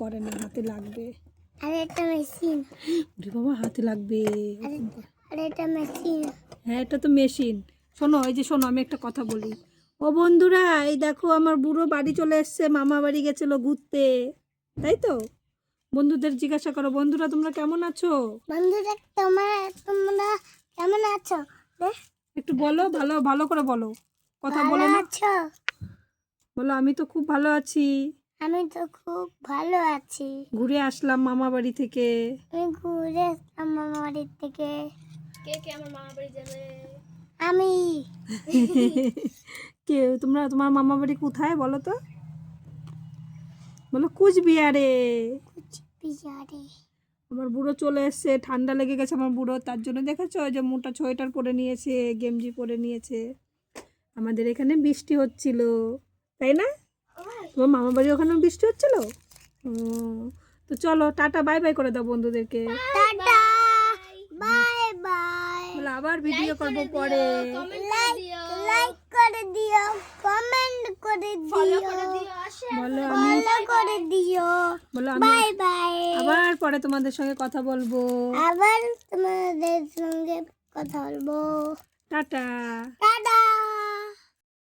করে না, হাতে লাগবে। আরে এটা মেশিন। ওরে বাবা, হাতে লাগবে। আরে এটা মেশিন। হ্যাঁ, এটা তো মেশিন। শোনো, এই যে শোনো, আমি একটা কথা বলি। ও বন্ধুরা, এই দেখো আমার বুড়ো বাড়ি চলে এসছে, মামা বাড়ি গেছিল ঘুরতে, তাই তো? বন্ধুদের জিজ্ঞাসা করো, বন্ধুরা তোমরা কেমন আছো? বন্ধুরা তোমরা কেমন আছো? একটু বলো, ভালো ভালো করে বলো, কথা ভালো বলো না। আছো? বলো, আমি তো খুব ভালো আছি। আমি তো খুব ভালো আছি। ঘুরে আসলাম মামা বাড়ি থেকে। আমি ঘুরে আসলাম মামা বাড়ির থেকে। কে কে আমার মামা বাড়ি যাবে? আমি। কে তোমার মামা বাড়ি কোথায় বলো তো? বলো কুচবিহারে। বিহারে। আমার বুড়ো চলে এসছে, ঠান্ডা লেগে গেছে আমার বুড়ো, তার জন্য দেখেছো যে মোটা সোয়েটার পরে নিয়েছে, গেঞ্জি পরে নিয়েছে। আমাদের এখানে বৃষ্টি হচ্ছিল, তাই না? তোমার মামা বাড়ি ওখানে বৃষ্টি হচ্ছিল। ও, তো চলো টাটা বাই বাই করে দাও বন্ধুদেরকে। Tata, bye bye. বলো আবার ভিডিও করবো পরে। লাইক করে দিও, কমেন্ট করে দিও, বলো আমি ফলো করে দিও। বলো আমি বাই বাই। আবার পরে তোমাদের সঙ্গে কথা বলবো। আবার তোমাদের সঙ্গে কথা বলবো। টাটা। টাটা।